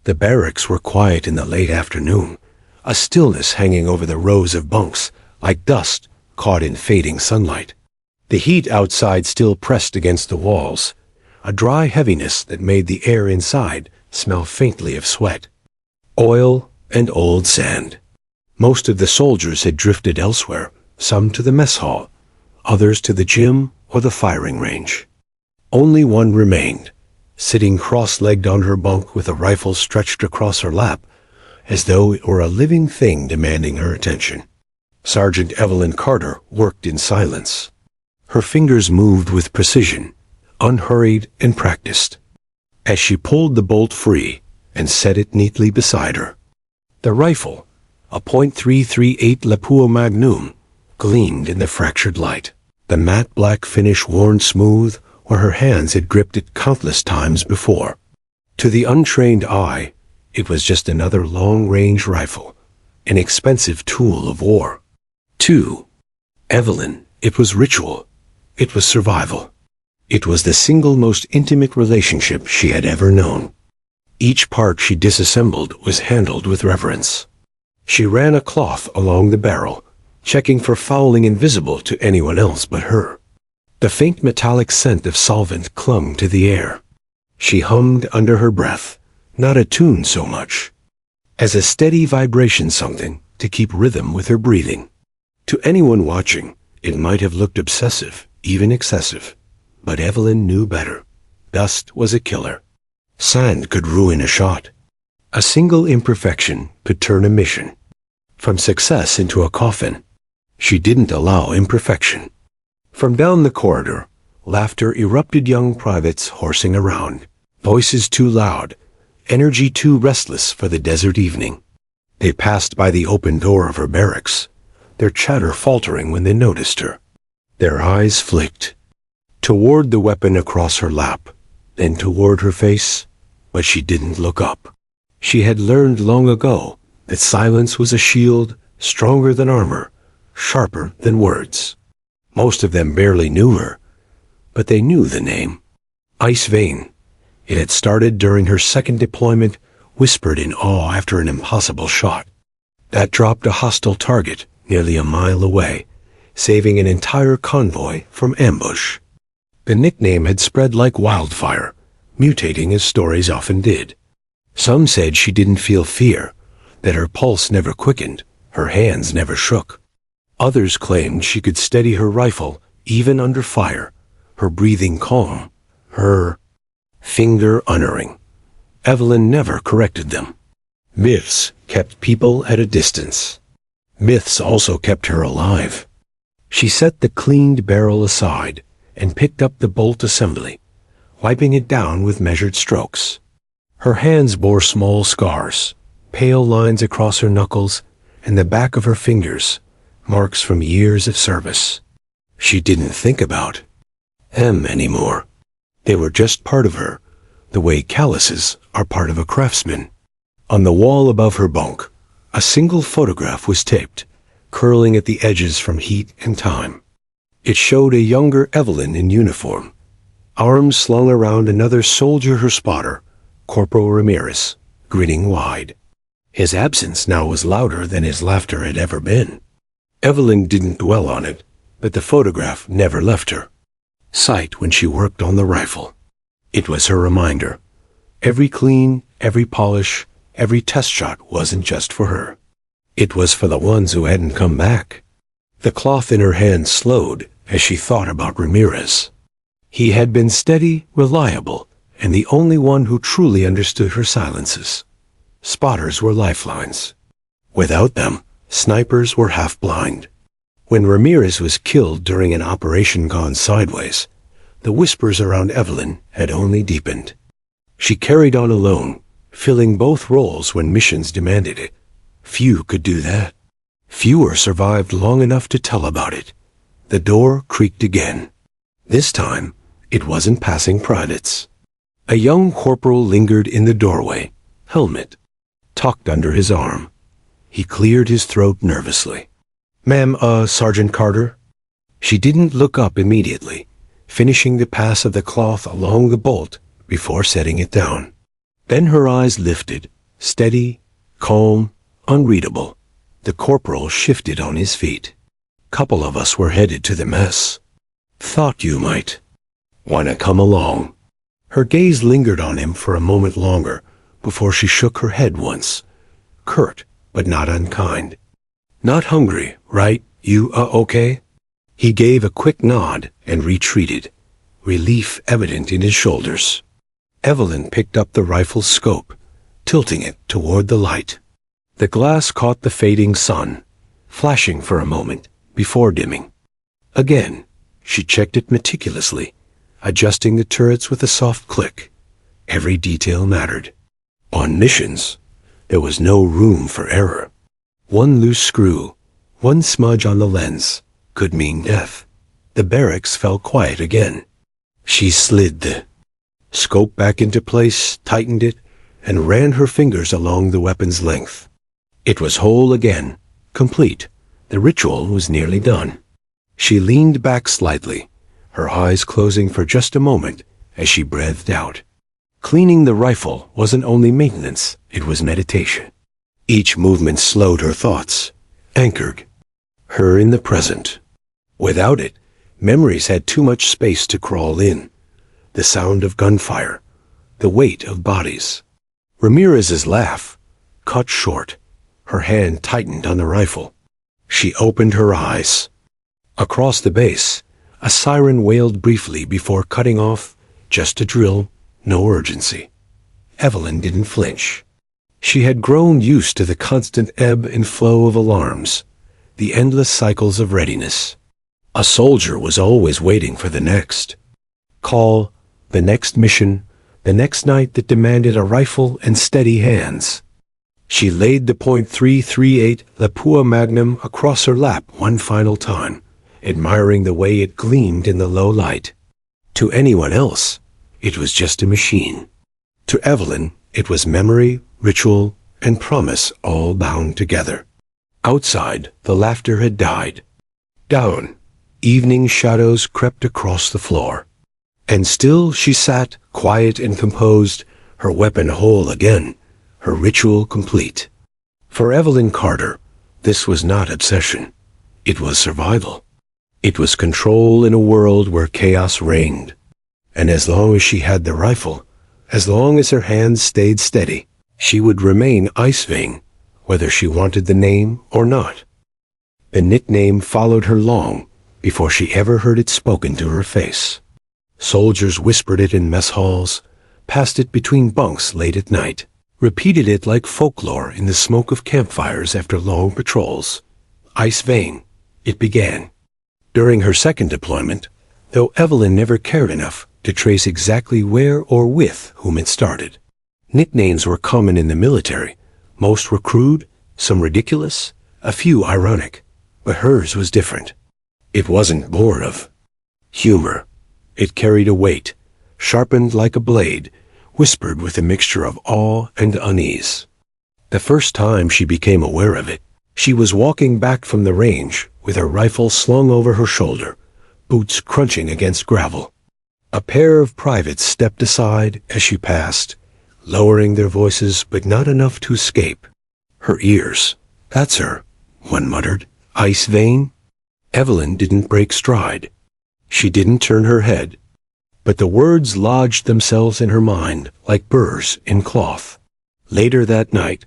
The barracks were quiet in the late afternoon, a stillness hanging over the rows of bunks, like dust caught in fading sunlight. The heat outside still pressed against the walls, a dry heaviness that made the air inside smell faintly of sweat, oil, and old sand. Most of the soldiers had drifted elsewhere, some to the mess hall, others to the gym or the firing range. Only one remained, sitting cross-legged on her bunk with a rifle stretched across her lap, as though it were a living thing demanding her attention. Sergeant Evelyn Carter worked in silence. Her fingers moved with precision, unhurried and practiced, as she pulled the bolt free and set it neatly beside her. The rifle, a .338 Lapua Magnum, gleamed in the fractured light, the matte black finish worn smooth where her hands had gripped it countless times before. To the untrained eye, it was just another long-range rifle, an expensive tool of war. To Evelyn, it was ritual. It was survival. It was the single most intimate relationship she had ever known. Each part she disassembled was handled with reverence. She ran a cloth along the barrel, checking for fouling invisible to anyone else but her. The faint metallic scent of solvent clung to the air. She hummed under her breath, not a tune so much, as a steady vibration, something to keep rhythm with her breathing. To anyone watching, it might have looked obsessive, even excessive. But Evelyn knew better. Dust was a killer. Sand could ruin a shot. A single imperfection could turn a mission from success into a coffin. She didn't allow imperfection. From down the corridor, laughter erupted, young privates horsing around, voices too loud, energy too restless for the desert evening. They passed by the open door of her barracks, their chatter faltering when they noticed her. Their eyes flicked toward the weapon across her lap, then toward her face, but she didn't look up. She had learned long ago that silence was a shield stronger than armor, sharper than words. Most of them barely knew her, but they knew the name. Ice Vein. It had started during her second deployment, whispered in awe after an impossible shot. That dropped a hostile target nearly a mile away, saving an entire convoy from ambush. The nickname had spread like wildfire, mutating as stories often did. Some said she didn't feel fear, that her pulse never quickened, her hands never shook. Others claimed she could steady her rifle even under fire, her breathing calm, her finger unerring. Evelyn never corrected them. Myths kept people at a distance. Myths also kept her alive. She set the cleaned barrel aside and picked up the bolt assembly, wiping it down with measured strokes. Her hands bore small scars, pale lines across her knuckles and the back of her fingers, marks from years of service. She didn't think about them anymore. They were just part of her, the way calluses are part of a craftsman. On the wall above her bunk, a single photograph was taped, curling at the edges from heat and time. It showed a younger Evelyn in uniform, arms slung around another soldier, her spotter, Corporal Ramirez, grinning wide. His absence now was louder than his laughter had ever been. Evelyn didn't dwell on it, but the photograph never left her sight when she worked on the rifle. It was her reminder. Every clean, every polish, every test shot wasn't just for her. It was for the ones who hadn't come back. The cloth in her hand slowed as she thought about Ramirez. He had been steady, reliable, and the only one who truly understood her silences. Spotters were lifelines. Without them, snipers were half blind. When Ramirez was killed during an operation gone sideways, the whispers around Evelyn had only deepened. She carried on alone, filling both roles when missions demanded it. Few could do that. Fewer survived long enough to tell about it. The door creaked again. This time, it wasn't passing privates. A young corporal lingered in the doorway, helmet tucked under his arm. He cleared his throat nervously. "Ma'am, Sergeant Carter?" She didn't look up immediately, finishing the pass of the cloth along the bolt before setting it down. Then her eyes lifted, Steady, calm, unreadable. The corporal shifted on his feet. Couple of us were headed to the mess. Thought you might. Wanna come along? Her gaze lingered on him for a moment longer before she shook her head once. Curt, but not unkind. Not hungry, right? You, okay? He gave a quick nod and retreated, relief evident in his shoulders. Evelyn picked up the rifle's scope, tilting it toward the light. The glass caught the fading sun, flashing for a moment before dimming. Again, she checked it meticulously, adjusting the turrets with a soft click. Every detail mattered. On missions, there was no room for error. One loose screw, one smudge on the lens, could mean death. The barracks fell quiet again. She slid the scope back into place, tightened it, and ran her fingers along the weapon's length. It was whole again, complete. The ritual was nearly done. She leaned back slightly, her eyes closing for just a moment as she breathed out. Cleaning the rifle wasn't only maintenance, it was meditation. Each movement slowed her thoughts, anchored her in the present. Without it, memories had too much space to crawl in. The sound of gunfire, the weight of bodies. Ramirez's laugh, cut short. Her hand tightened on the rifle. She opened her eyes. Across the base, a siren wailed briefly before cutting off. Just a drill, no urgency. Evelyn didn't flinch. She had grown used to the constant ebb and flow of alarms, the endless cycles of readiness. A soldier was always waiting for the next call, the next mission, the next night that demanded a rifle and steady hands. She laid the .338 Lapua Magnum across her lap one final time, admiring the way it gleamed in the low light. To anyone else, it was just a machine. To Evelyn, it was memory, ritual, and promise all bound together. Outside, the laughter had died. Down, evening shadows crept across the floor. And still she sat, quiet and composed, her weapon whole again, her ritual complete. For Evelyn Carter, this was not obsession. It was survival. It was control in a world where chaos reigned. And as long as she had the rifle, as long as her hands stayed steady, she would remain Ice Vein, whether she wanted the name or not. The nickname followed her long before she ever heard it spoken to her face. Soldiers whispered it in mess halls, passed it between bunks late at night, repeated it like folklore in the smoke of campfires after long patrols. Ice Vein, it began. During her second deployment, though Evelyn never cared enough to trace exactly where or with whom it started. Nicknames were common in the military. Most were crude, some ridiculous, a few ironic, but hers was different. It wasn't born of humor. It carried a weight, sharpened like a blade, whispered with a mixture of awe and unease. The first time she became aware of it, she was walking back from the range with her rifle slung over her shoulder, boots crunching against gravel. A pair of privates stepped aside as she passed, lowering their voices but not enough to escape. Her ears. That's her, one muttered. Ice Vein? Evelyn didn't break stride. She didn't turn her head, but the words lodged themselves in her mind like burrs in cloth. Later that night,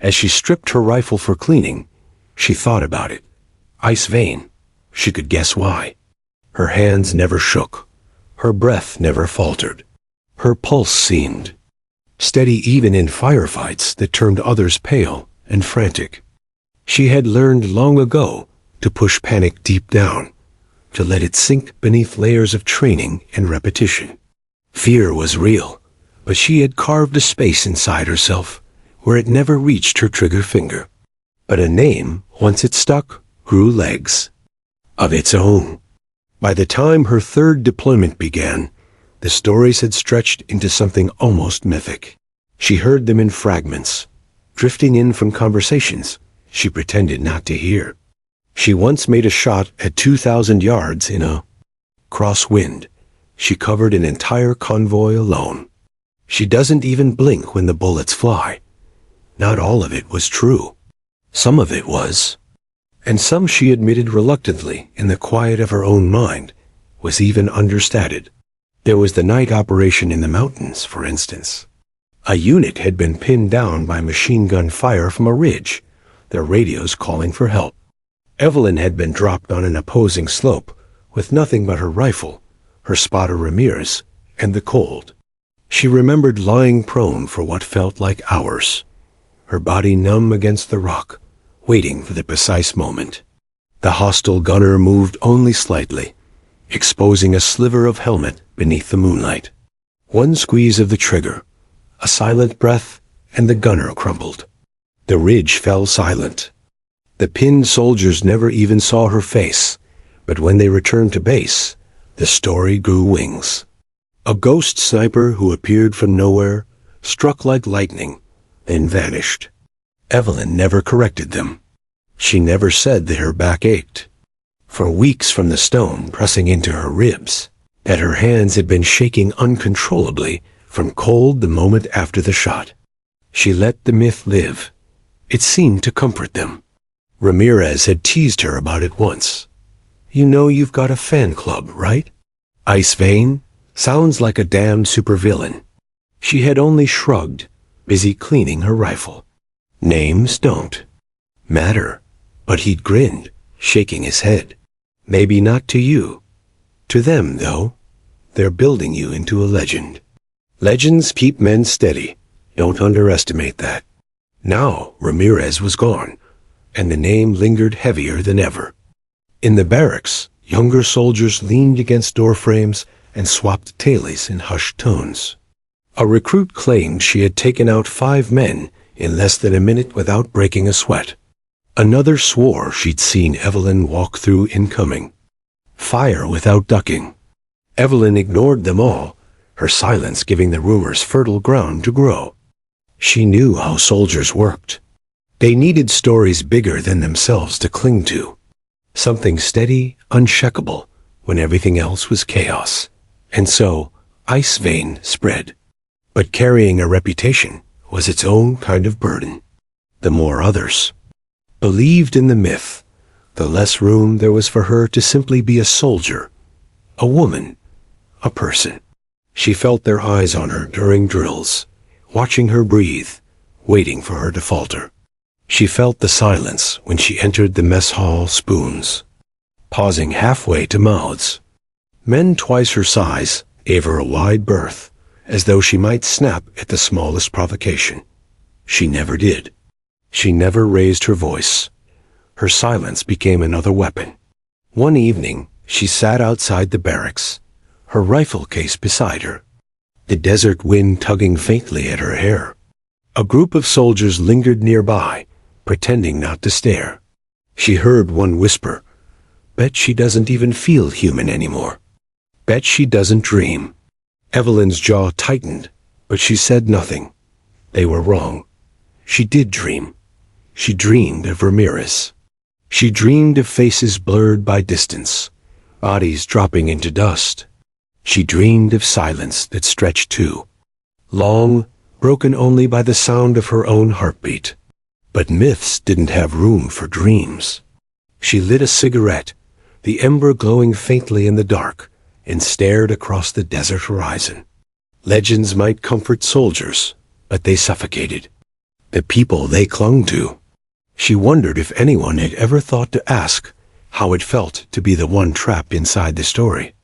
as she stripped her rifle for cleaning, she thought about it. Ice Vein. She could guess why. Her hands never shook. Her breath never faltered. Her pulse seemed steady even in firefights that turned others pale and frantic. She had learned long ago to push panic deep down, to let it sink beneath layers of training and repetition. Fear was real, but she had carved a space inside herself where it never reached her trigger finger. But a name, once it stuck, grew legs of its own. By the time her third deployment began, the stories had stretched into something almost mythic. She heard them in fragments, drifting in from conversations she pretended not to hear. She once made a shot at 2,000 yards in a crosswind. She covered an entire convoy alone. She doesn't even blink when the bullets fly. Not all of it was true. Some of it was. And some, she admitted reluctantly in the quiet of her own mind, was even understated. There was the night operation in the mountains, for instance. A unit had been pinned down by machine gun fire from a ridge, their radios calling for help. Evelyn had been dropped on an opposing slope, with nothing but her rifle, her spotter Ramirez, and the cold. She remembered lying prone for what felt like hours, her body numb against the rock, waiting for the precise moment. The hostile gunner moved only slightly, exposing a sliver of helmet beneath the moonlight. One squeeze of the trigger, a silent breath, and the gunner crumpled. The ridge fell silent. The pinned soldiers never even saw her face, but when they returned to base, the story grew wings. A ghost sniper who appeared from nowhere, struck like lightning, then vanished. Evelyn never corrected them. She never said that her back ached. For weeks from the stone pressing into her ribs, that her hands had been shaking uncontrollably from cold the moment after the shot. She let the myth live. It seemed to comfort them. Ramirez had teased her about it once. You know you've got a fan club, right? Ice Vein? Sounds like a damned supervillain. She had only shrugged, busy cleaning her rifle. Names don't matter. But he'd grinned, shaking his head. Maybe not to you. To them, though. They're building you into a legend. Legends keep men steady. Don't underestimate that. Now Ramirez was gone, and the name lingered heavier than ever. In the barracks, younger soldiers leaned against doorframes and swapped tailies in hushed tones. A recruit claimed she had taken out 5 men in less than a minute without breaking a sweat. Another swore she'd seen Evelyn walk through incoming. Fire without ducking. Evelyn ignored them all, her silence giving the rumors fertile ground to grow. She knew how soldiers worked. They needed stories bigger than themselves to cling to. Something steady, unshakable, when everything else was chaos. And so, Ice Vein spread. But carrying a reputation was its own kind of burden. The more others believed in the myth, the less room there was for her to simply be a soldier, a woman, a person. She felt their eyes on her during drills, watching her breathe, waiting for her to falter. She felt the silence when she entered the mess hall spoons, pausing halfway to mouths. Men twice her size gave her a wide berth, as though she might snap at the smallest provocation. She never did. She never raised her voice. Her silence became another weapon. One evening, she sat outside the barracks, her rifle case beside her, the desert wind tugging faintly at her hair. A group of soldiers lingered nearby, pretending not to stare. She heard one whisper, "Bet she doesn't even feel human anymore. Bet she doesn't dream." Evelyn's jaw tightened, but she said nothing. They were wrong. She did dream. She dreamed of Ramirez. She dreamed of faces blurred by distance, bodies dropping into dust. She dreamed of silence that stretched too long, broken only by the sound of her own heartbeat. But myths didn't have room for dreams. She lit a cigarette, the ember glowing faintly in the dark, and stared across the desert horizon. Legends might comfort soldiers, but they suffocated the people they clung to. She wondered if anyone had ever thought to ask how it felt to be the one trapped inside the story.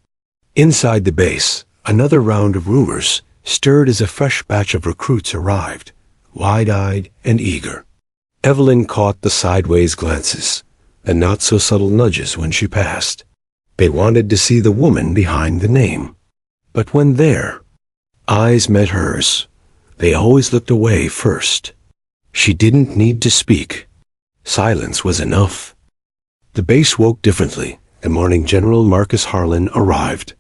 Inside the base, another round of rumors stirred as a fresh batch of recruits arrived, wide-eyed and eager. Evelyn caught the sideways glances, the not-so-subtle nudges when she passed. They wanted to see the woman behind the name. But when their eyes met hers, they always looked away first. She didn't need to speak. Silence was enough. The base woke differently. The morning General Marcus Harlan arrived.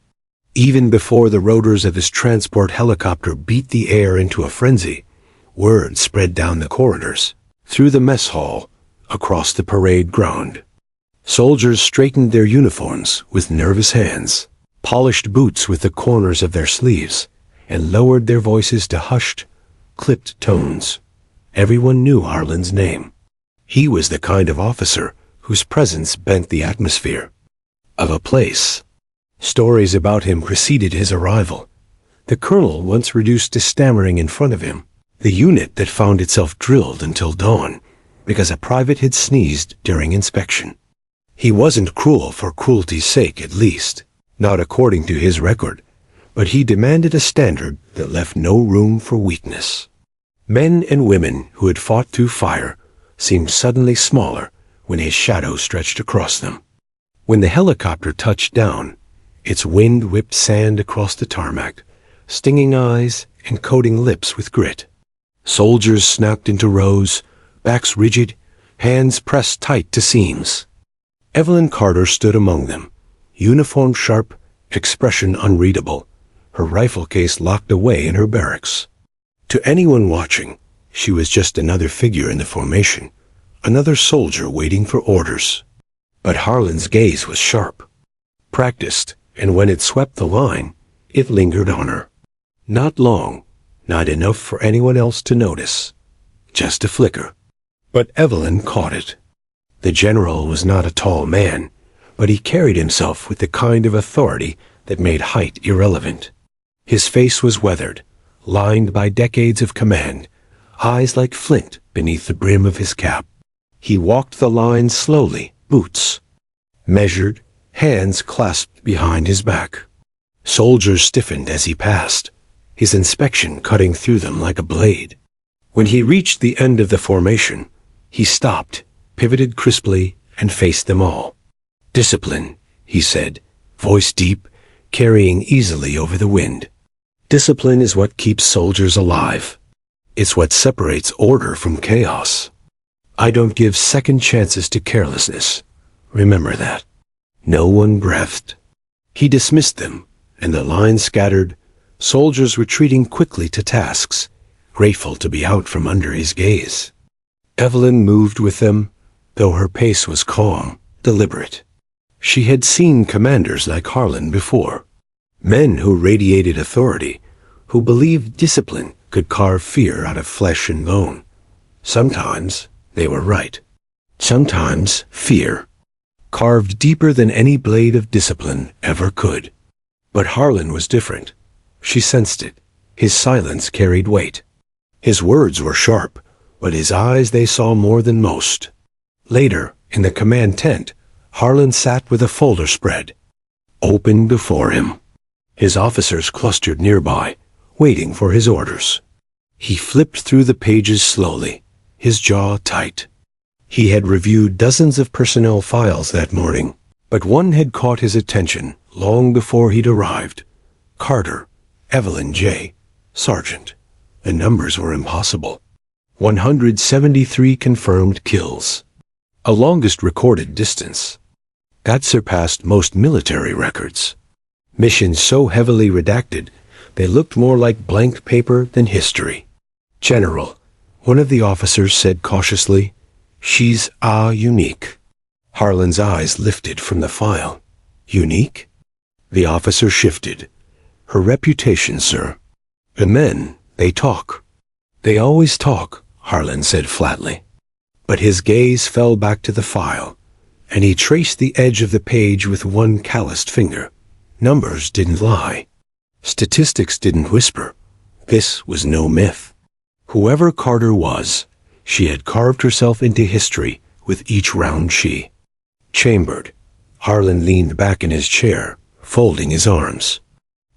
Even before the rotors of his transport helicopter beat the air into a frenzy, word spread down the corridors, through the mess hall, across the parade ground. Soldiers straightened their uniforms with nervous hands, polished boots with the corners of their sleeves, and lowered their voices to hushed, clipped tones. Everyone knew Harlan's name. He was the kind of officer whose presence bent the atmosphere of a place. Stories about him preceded his arrival. The colonel once reduced to stammering in front of him. The unit that found itself drilled until dawn because a private had sneezed during inspection. He wasn't cruel for cruelty's sake, at least, not according to his record, but he demanded a standard that left no room for weakness. Men and women who had fought through fire seemed suddenly smaller when his shadow stretched across them. When the helicopter touched down, its wind whipped sand across the tarmac, stinging eyes and coating lips with grit. Soldiers snapped into rows, backs rigid, hands pressed tight to seams. Evelyn Carter stood among them, uniform sharp, expression unreadable, her rifle case locked away in her barracks. To anyone watching, she was just another figure in the formation, another soldier waiting for orders. But Harlan's gaze was sharp, practiced, and when it swept the line, it lingered on her. Not long, not enough for anyone else to notice. Just a flicker. But Evelyn caught it. The general was not a tall man, but he carried himself with the kind of authority that made height irrelevant. His face was weathered, lined by decades of command, eyes like flint beneath the brim of his cap. He walked the line slowly, boots measured, hands clasped behind his back. Soldiers stiffened as he passed, his inspection cutting through them like a blade. When he reached the end of the formation, he stopped, pivoted crisply, and faced them all. "Discipline," he said, voice deep, carrying easily over the wind. "Discipline is what keeps soldiers alive. It's what separates order from chaos. I don't give second chances to carelessness. Remember that." No one breathed. He dismissed them, and the line scattered, soldiers retreating quickly to tasks, grateful to be out from under his gaze. Evelyn moved with them, though her pace was calm, deliberate. She had seen commanders like Harlan before, men who radiated authority, who believed discipline could carve fear out of flesh and bone. Sometimes they were right. Sometimes fear carved deeper than any blade of discipline ever could. But Harlan was different. She sensed it. His silence carried weight. His words were sharp, but his eyes they saw more than most. Later, in the command tent, Harlan sat with a folder spread, open before him. His officers clustered nearby, waiting for his orders. He flipped through the pages slowly, his jaw tight. He had reviewed dozens of personnel files that morning, but one had caught his attention long before he'd arrived. Carter, Evelyn J., Sergeant. The numbers were impossible. 173 confirmed kills. A longest recorded distance. That surpassed most military records. Missions so heavily redacted, they looked more like blank paper than history. "General," one of the officers said cautiously, "she's unique." Harlan's eyes lifted from the file. "Unique?" The officer shifted. "Her reputation, sir. The men, they talk." "They always talk," Harlan said flatly. But his gaze fell back to the file, and he traced the edge of the page with one calloused finger. Numbers didn't lie. Statistics didn't whisper. This was no myth. Whoever Carter was, she had carved herself into history with each round she chambered. Harlan leaned back in his chair, folding his arms.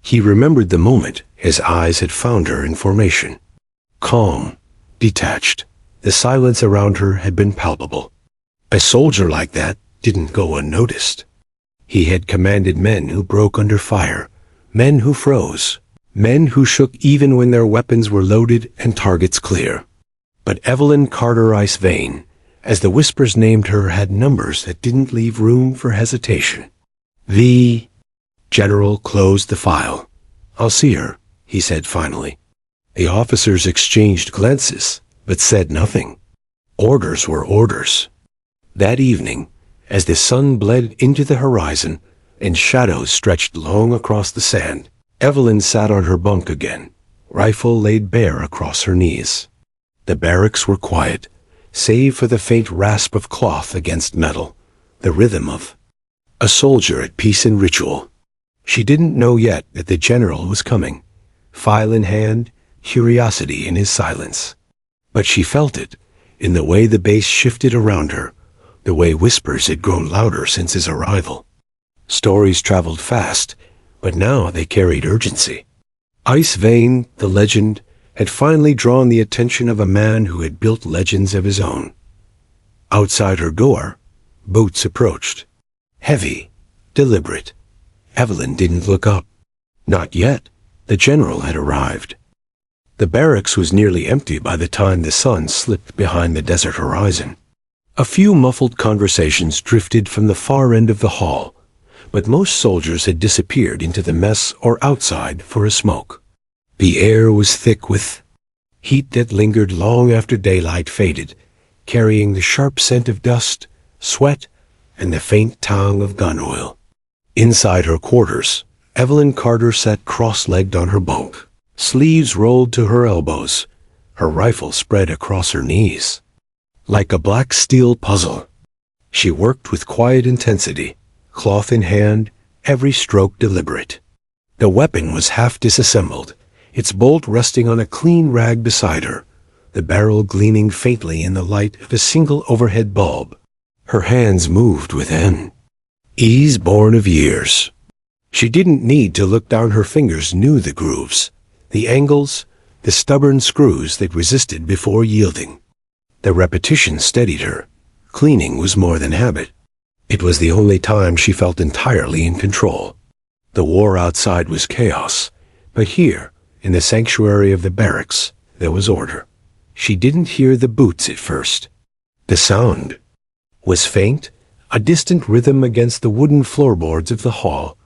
He remembered the moment his eyes had found her in formation. Calm, detached, the silence around her had been palpable. A soldier like that didn't go unnoticed. He had commanded men who broke under fire, men who froze, men who shook even when their weapons were loaded and targets clear. But Evelyn Carter Ice Vein, as the whispers named her, had numbers that didn't leave room for hesitation. The general closed the file. "I'll see her," he said finally. The officers exchanged glances, but said nothing. Orders were orders. That evening, as the sun bled into the horizon and shadows stretched long across the sand, Evelyn sat on her bunk again, rifle laid bare across her knees. The barracks were quiet, save for the faint rasp of cloth against metal, the rhythm of a soldier at peace and ritual. She didn't know yet that the general was coming, file in hand, curiosity in his silence. But she felt it, in the way the bass shifted around her, the way whispers had grown louder since his arrival. Stories traveled fast, but now they carried urgency. Ice Vein, the legend, had finally drawn the attention of a man who had built legends of his own. Outside her door, Boots approached. Heavy, deliberate. Evelyn didn't look up. Not yet. The general had arrived. The barracks was nearly empty by the time the sun slipped behind the desert horizon. A few muffled conversations drifted from the far end of the hall, but most soldiers had disappeared into the mess or outside for a smoke. The air was thick with heat that lingered long after daylight faded, carrying the sharp scent of dust, sweat, and the faint tang of gun oil. Inside her quarters, Evelyn Carter sat cross-legged on her bunk, sleeves rolled to her elbows, her rifle spread across her knees. Like a black steel puzzle, she worked with quiet intensity, cloth in hand, every stroke deliberate. The weapon was half disassembled, its bolt resting on a clean rag beside her, the barrel gleaming faintly in the light of a single overhead bulb. Her hands moved with an ease born of years. She didn't need to look down, her fingers knew the grooves, the angles, the stubborn screws that resisted before yielding. The repetition steadied her. Cleaning was more than habit. It was the only time she felt entirely in control. The war outside was chaos, but here, in the sanctuary of the barracks, there was order. She didn't hear the boots at first. The sound was faint, a distant rhythm against the wooden floorboards of the hall,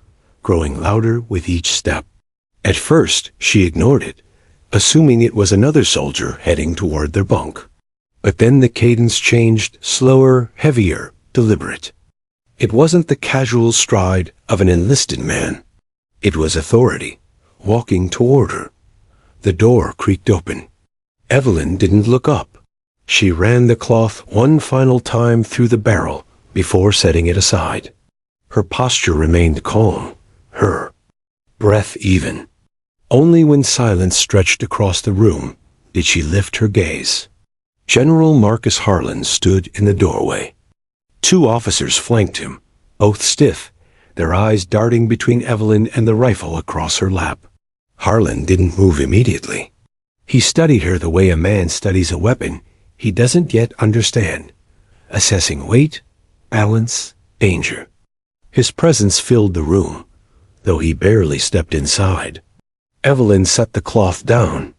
growing louder with each step. At first, she ignored it, assuming it was another soldier heading toward their bunk. But then the cadence changed, slower, heavier, deliberate. It wasn't the casual stride of an enlisted man. It was authority, walking toward her. The door creaked open. Evelyn didn't look up. She ran the cloth one final time through the barrel before setting it aside. Her posture remained calm, her breath even. Only when silence stretched across the room did she lift her gaze. General Marcus Harlan stood in the doorway. Two officers flanked him, both stiff, their eyes darting between Evelyn and the rifle across her lap. Harlan didn't move immediately. He studied her the way a man studies a weapon he doesn't yet understand, assessing weight, balance, danger. His presence filled the room, though he barely stepped inside. Evelyn set the cloth down.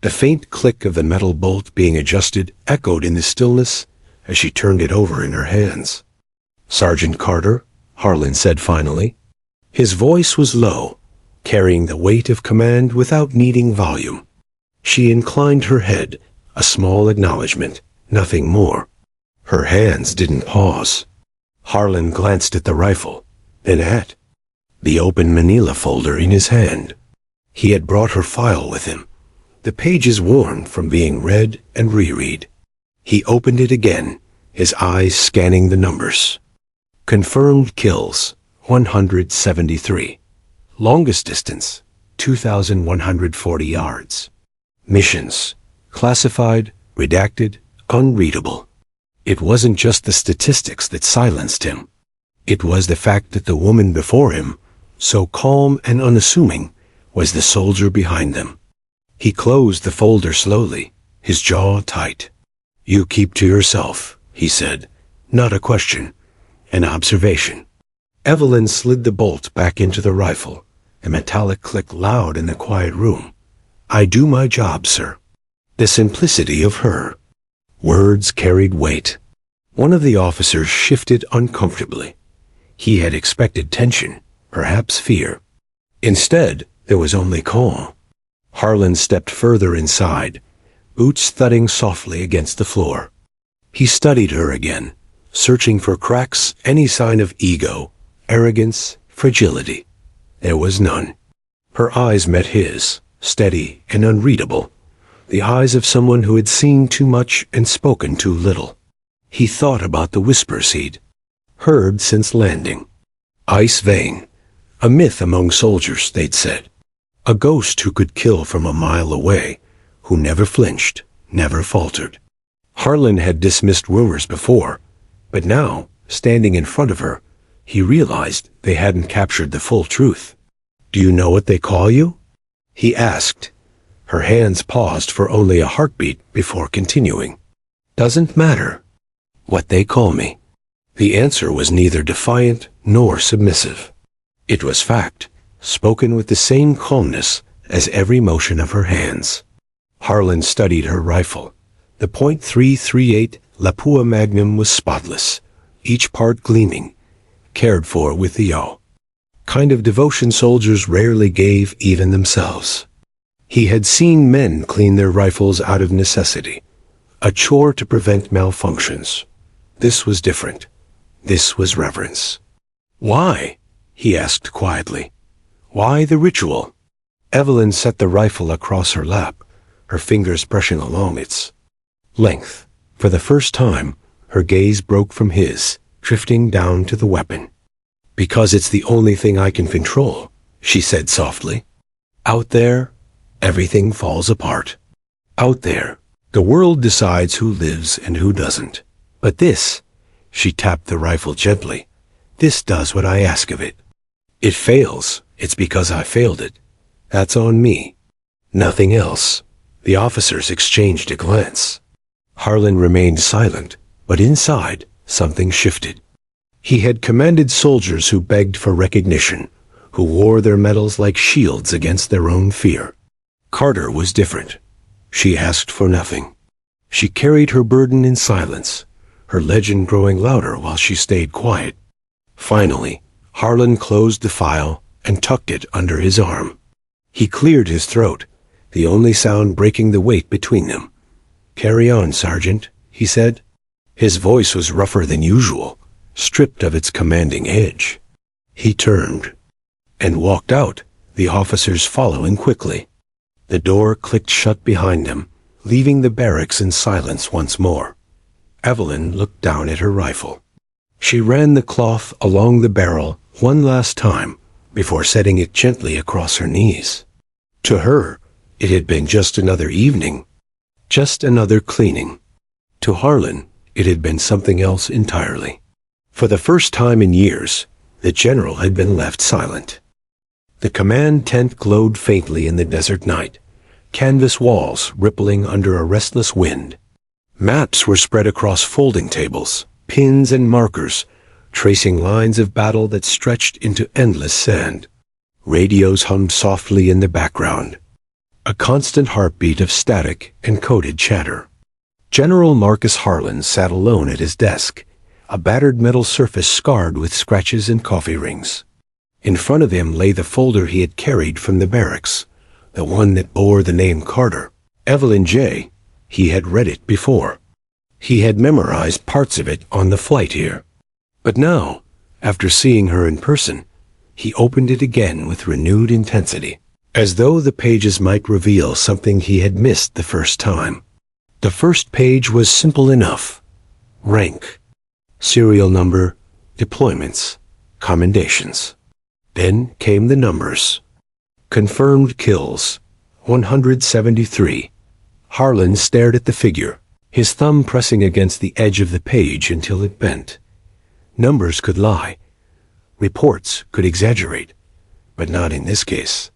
The faint click of the metal bolt being adjusted echoed in the stillness as she turned it over in her hands. "Sergeant Carter," Harlan said finally. His voice was low, carrying the weight of command without needing volume. She inclined her head, a small acknowledgement, nothing more. Her hands didn't pause. Harlan glanced at the rifle, then at the open manila folder in his hand. He had brought her file with him, the pages worn from being read and reread. He opened it again, his eyes scanning the numbers. Confirmed kills, 173. Longest distance, 2,140 yards. Missions, classified, redacted, unreadable. It wasn't just the statistics that silenced him. It was the fact that the woman before him, so calm and unassuming, was the soldier behind them. He closed the folder slowly, his jaw tight. "You keep to yourself," he said. Not a question, an observation. Evelyn slid the bolt back into the rifle, a metallic click loud in the quiet room. "I do my job, sir." The simplicity of her words carried weight. One of the officers shifted uncomfortably. He had expected tension, perhaps fear. Instead, there was only calm. Harlan stepped further inside, boots thudding softly against the floor. He studied her again, searching for cracks, any sign of ego, arrogance, fragility. There was none. Her eyes met his, steady and unreadable, the eyes of someone who had seen too much and spoken too little. He thought about the whispers he'd heard since landing. Ice vein, a myth among soldiers, they'd said. A ghost who could kill from a mile away, who never flinched, never faltered. Harlan had dismissed rumors before, but now, standing in front of her, he realized they hadn't captured the full truth. "Do you know what they call you?" he asked. Her hands paused for only a heartbeat before continuing. "Doesn't matter what they call me." The answer was neither defiant nor submissive. It was fact, spoken with the same calmness as every motion of her hands. Harlan studied her rifle. The .338 Lapua Magnum was spotless, each part gleaming, cared for with the kind of devotion soldiers rarely gave even themselves. He had seen men clean their rifles out of necessity, a chore to prevent malfunctions. This was different. This was reverence. "Why?" he asked quietly. "Why the ritual?" Evelyn set the rifle across her lap, her fingers brushing along its length. For the first time, her gaze broke from his, drifting down to the weapon. "Because it's the only thing I can control," she said softly. "Out there, everything falls apart. Out there, the world decides who lives and who doesn't. But this," she tapped the rifle gently, "this does what I ask of it. It fails, it's because I failed it. That's on me. Nothing else." The officers exchanged a glance. Harlan remained silent, but inside, something shifted. He had commanded soldiers who begged for recognition, who wore their medals like shields against their own fear. Carter was different. She asked for nothing. She carried her burden in silence, her legend growing louder while she stayed quiet. Finally, Harlan closed the file and tucked it under his arm. He cleared his throat, the only sound breaking the weight between them. "Carry on, Sergeant," he said. His voice was rougher than usual, stripped of its commanding edge. He turned and walked out, the officers following quickly. The door clicked shut behind him, leaving the barracks in silence once more. Evelyn looked down at her rifle. She ran the cloth along the barrel one last time before setting it gently across her knees. To her, it had been just another evening, just another cleaning. To Harlan, it had been something else entirely. For the first time in years, the general had been left silent. The command tent glowed faintly in the desert night, canvas walls rippling under a restless wind. Maps were spread across folding tables, pins and markers, tracing lines of battle that stretched into endless sand. Radios hummed softly in the background, a constant heartbeat of static and coded chatter. General Marcus Harlan sat alone at his desk, a battered metal surface scarred with scratches and coffee rings. In front of him lay the folder he had carried from the barracks, the one that bore the name Carter. Evelyn J. He had read it before. He had memorized parts of it on the flight here. But now, after seeing her in person, he opened it again with renewed intensity, as though the pages might reveal something he had missed the first time. The first page was simple enough. Rank, serial number, deployments, commendations. Then came the numbers. Confirmed kills, 173. Harlan stared at the figure, his thumb pressing against the edge of the page until it bent. Numbers could lie. Reports could exaggerate, but not in this case.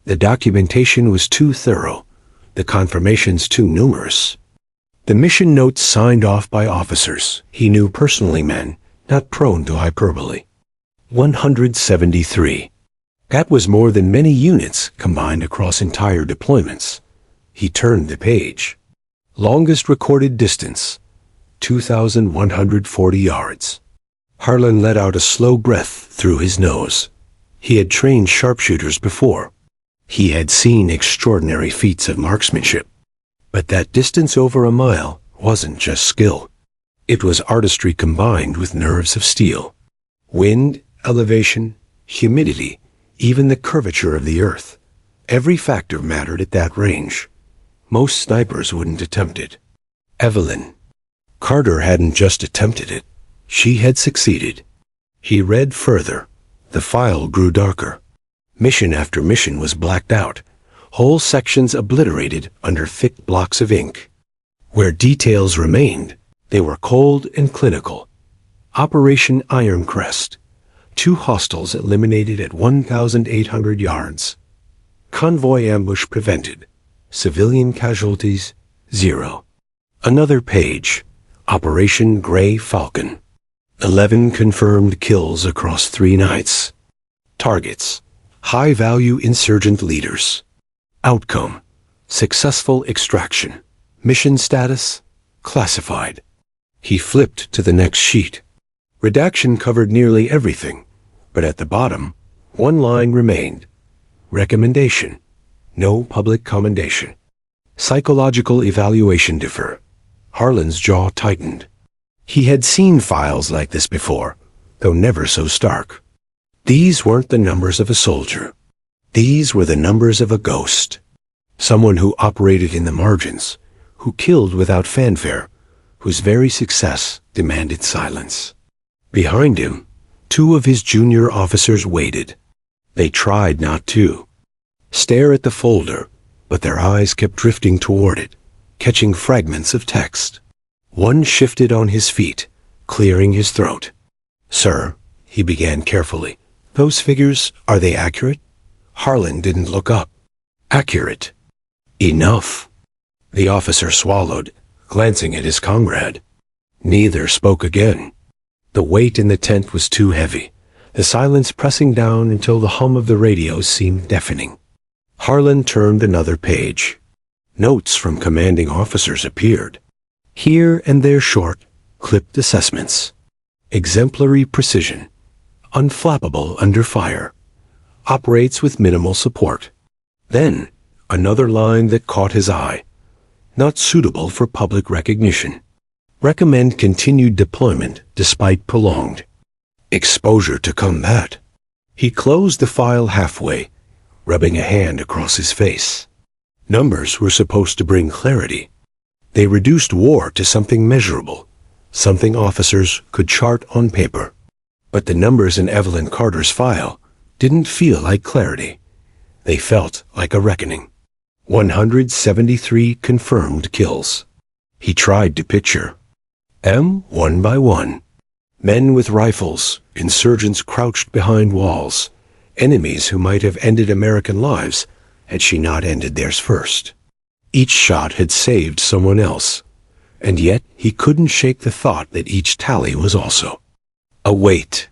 The documentation was too thorough, the confirmations too numerous. The mission notes signed off by officers he knew personally, men not prone to hyperbole. 173. That was more than many units combined across entire deployments. He turned the page. Longest recorded distance, 2,140 yards. Harlan let out a slow breath through his nose. He had trained sharpshooters before. He had seen extraordinary feats of marksmanship. But that distance over a mile wasn't just skill. It was artistry combined with nerves of steel. Wind, elevation, humidity, even the curvature of the earth. Every factor mattered at that range. Most snipers wouldn't attempt it. Evelyn Carter hadn't just attempted it. She had succeeded. He read further. The file grew darker. Mission after mission was blacked out, whole sections obliterated under thick blocks of ink. Where details remained, they were cold and clinical. Operation Ironcrest. 2 hostiles eliminated at 1,800 yards. Convoy ambush prevented. Civilian casualties, 0. Another page. Operation Gray Falcon. 11 confirmed kills across 3 nights. Targets. High-value insurgent leaders. Outcome. Successful extraction. Mission status. Classified. He flipped to the next sheet. Redaction covered nearly everything, but at the bottom, one line remained. Recommendation. No public commendation. Psychological evaluation differ. Harlan's jaw tightened. He had seen files like this before, though never so stark. These weren't the numbers of a soldier. These were the numbers of a ghost. Someone who operated in the margins, who killed without fanfare, whose very success demanded silence. Behind him, 2 of his junior officers waited. They tried not to stare at the folder, but their eyes kept drifting toward it, catching fragments of text. One shifted on his feet, clearing his throat. "Sir," he began carefully, "those figures, are they accurate?" Harlan didn't look up. "Accurate. Enough." The officer swallowed, glancing at his comrade. Neither spoke again. The weight in the tent was too heavy, the silence pressing down until the hum of the radio seemed deafening. Harlan turned another page. Notes from commanding officers appeared. Here and there short, clipped assessments. Exemplary precision. Unflappable under fire. Operates with minimal support. Then, another line that caught his eye. Not suitable for public recognition. Recommend continued deployment despite prolonged exposure to combat. He closed the file halfway, rubbing a hand across his face. Numbers were supposed to bring clarity. They reduced war to something measurable, something officers could chart on paper. But the numbers in Evelyn Carter's file didn't feel like clarity. They felt like a reckoning. 173 confirmed kills. He tried to picture them one by one. Men with rifles, insurgents crouched behind walls, enemies who might have ended American lives had she not ended theirs first. Each shot had saved someone else, and yet he couldn't shake the thought that each tally was also a weight.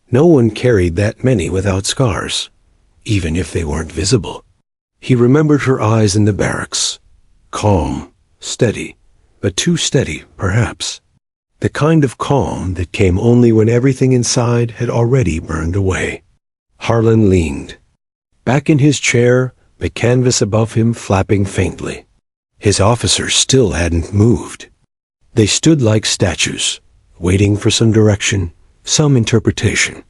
No one carried that many without scars, even if they weren't visible. He remembered her eyes in the barracks. Calm, steady, but too steady, perhaps. The kind of calm that came only when everything inside had already burned away. Harlan leaned. Back in his chair, the canvas above him flapping faintly. His officers still hadn't moved. They stood like statues, waiting for some direction, some interpretation.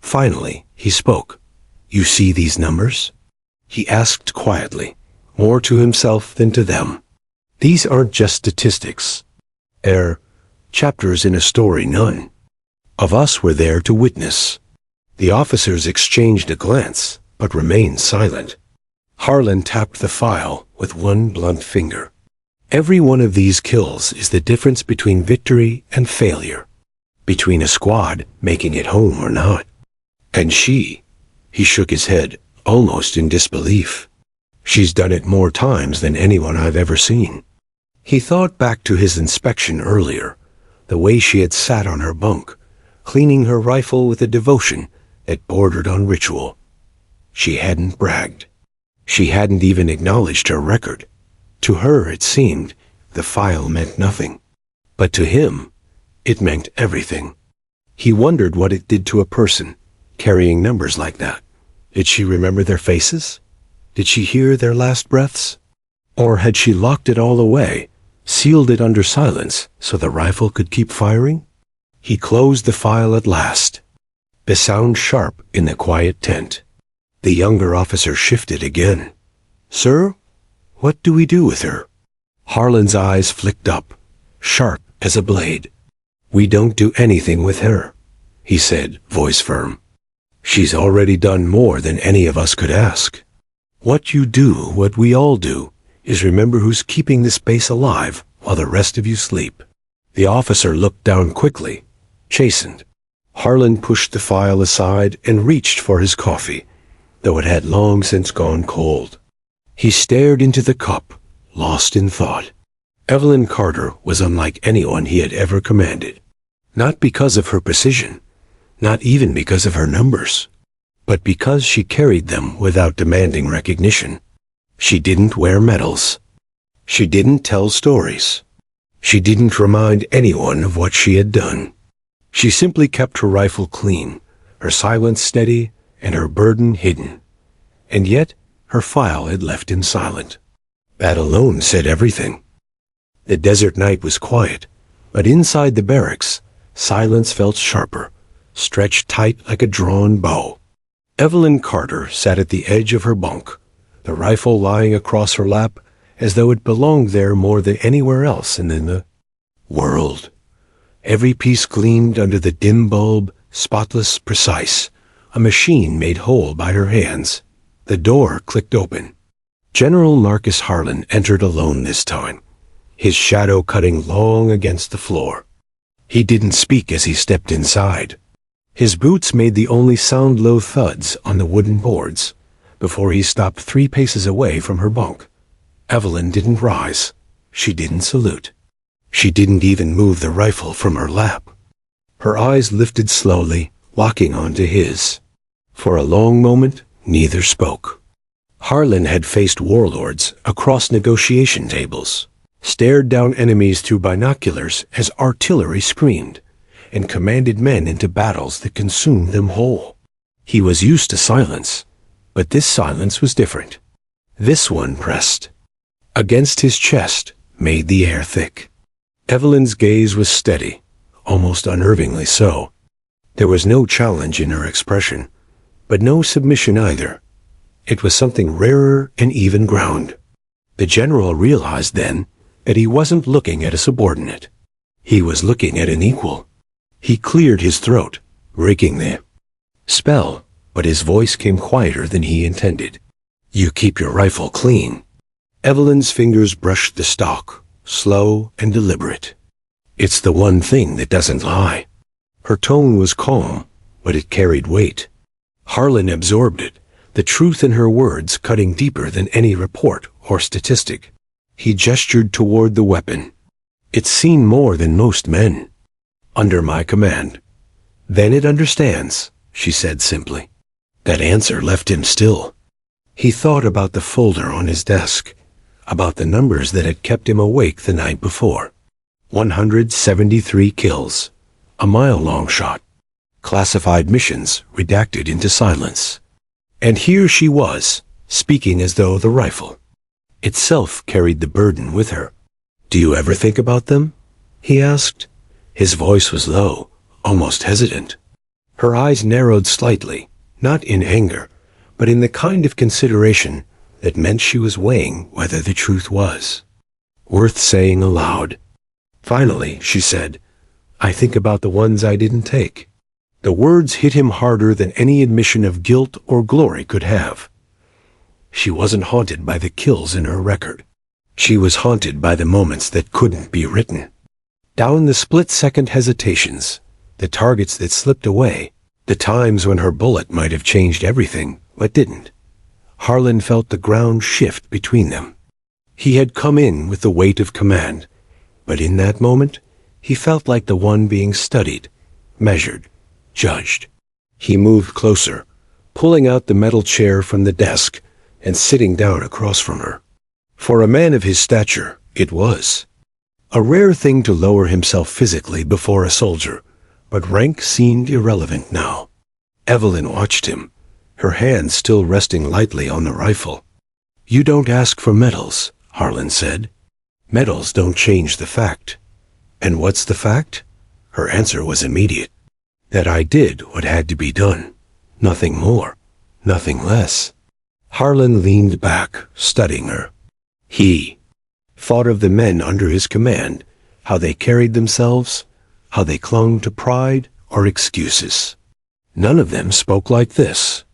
Finally, he spoke. "You see these numbers?" He asked quietly, more to himself than to them. "These aren't just statistics. They're chapters in a story none of us were there to witness." The officers exchanged a glance, but remained silent. Harlan tapped the file with one blunt finger. Every one of these kills is the difference between victory and failure, between a squad making it home or not. And she, he shook his head, almost in disbelief. "She's done it more times than anyone I've ever seen." He thought back to his inspection earlier, the way she had sat on her bunk, cleaning her rifle with a devotion that bordered on ritual. She hadn't bragged. She hadn't even acknowledged her record. To her, it seemed, the file meant nothing. But to him, it meant everything. He wondered what it did to a person, carrying numbers like that. Did she remember their faces? Did she hear their last breaths? Or had she locked it all away, sealed it under silence so the rifle could keep firing? He closed the file at last. The sound sharp in the quiet tent. The younger officer shifted again. "Sir, What do we do with her? Harlan's eyes flicked up, sharp as a blade. We don't do anything with her, he said, voice firm. She's already done more than any of us could ask. What you do, what we all do, is remember who's keeping this base alive while the rest of you sleep. The officer looked down quickly, chastened. Harlan pushed the file aside and reached for his coffee, though it had long since gone cold. He stared into the cup, lost in thought. Evelyn Carter was unlike anyone he had ever commanded. Not because of her precision, not even because of her numbers, but because she carried them without demanding recognition. She didn't wear medals. She didn't tell stories. She didn't remind anyone of what she had done. She simply kept her rifle clean, her silence steady, and her burden hidden. And yet, her file had left him silent. That alone said everything. The desert night was quiet, but inside the barracks, silence felt sharper, stretched tight like a drawn bow. Evelyn Carter sat at the edge of her bunk, the rifle lying across her lap as though it belonged there more than anywhere else in the world. Every piece gleamed under the dim bulb, spotless, precise, a machine made whole by her hands. The door clicked open. General Marcus Harlan entered alone this time, his shadow cutting long against the floor. He didn't speak as he stepped inside. His boots made the only sound low thuds on the wooden boards before he stopped 3 paces away from her bunk. Evelyn didn't rise. She didn't salute. She didn't even move the rifle from her lap. Her eyes lifted slowly, locking onto his. For a long moment, neither spoke. Harlan had faced warlords across negotiation tables, stared down enemies through binoculars as artillery screamed, and commanded men into battles that consumed them whole. He was used to silence, but this silence was different. This one pressed against his chest, made the air thick. Evelyn's gaze was steady, almost unnervingly so. There was no challenge in her expression, but no submission either. It was something rarer and even ground. The general realized then that he wasn't looking at a subordinate. He was looking at an equal. He cleared his throat, breaking the spell, but his voice came quieter than he intended. You keep your rifle clean. Evelyn's fingers brushed the stock, slow and deliberate. It's the one thing that doesn't lie. Her tone was calm, but it carried weight. Harlan absorbed it, the truth in her words cutting deeper than any report or statistic. He gestured toward the weapon. It's seen more than most men. Under my command. Then it understands, she said simply. That answer left him still. He thought about the folder on his desk, about the numbers that had kept him awake the night before. 173 kills, a mile-long shot, classified missions redacted into silence. And here she was, speaking as though the rifle itself carried the burden with her. Do you ever think about them? He asked. His voice was low, almost hesitant. Her eyes narrowed slightly, not in anger, but in the kind of consideration that meant she was weighing whether the truth was worth saying aloud. Finally, she said, I think about the ones I didn't take. The words hit him harder than any admission of guilt or glory could have. She wasn't haunted by the kills in her record. She was haunted by the moments that couldn't be written. Down the split-second hesitations, the targets that slipped away, the times when her bullet might have changed everything, but didn't. Harlan felt the ground shift between them. He had come in with the weight of command, but in that moment, he felt like the one being studied, measured, judged. He moved closer, pulling out the metal chair from the desk and sitting down across from her. For a man of his stature, it was a rare thing to lower himself physically before a soldier, but rank seemed irrelevant now. Evelyn watched him, her hand still resting lightly on the rifle. You don't ask for medals, Harlan said. Medals don't change the fact. And what's the fact? Her answer was immediate. That I did what had to be done. Nothing more, nothing less. Harlan leaned back, studying her. He thought of the men under his command, how they carried themselves, how they clung to pride or excuses. None of them spoke like this.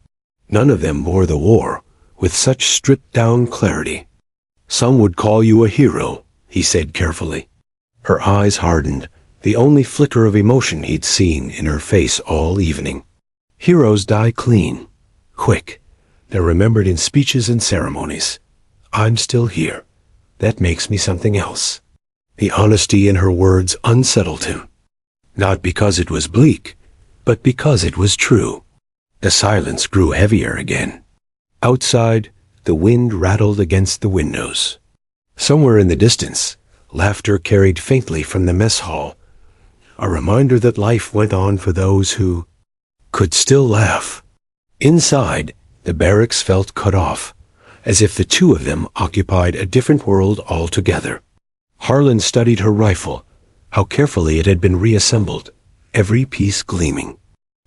None of them bore the war with such stripped-down clarity. "Some would call you a hero," he said carefully. Her eyes hardened, the only flicker of emotion he'd seen in her face all evening. "Heroes die clean, quick. They're remembered in speeches and ceremonies. I'm still here. That makes me something else." The honesty in her words unsettled him. Not because it was bleak, but because it was true. The silence grew heavier again. Outside, the wind rattled against the windows. Somewhere in the distance, laughter carried faintly from the mess hall, a reminder that life went on for those who could still laugh. Inside, the barracks felt cut off, as if the two of them occupied a different world altogether. Harlan studied her rifle, how carefully it had been reassembled, every piece gleaming.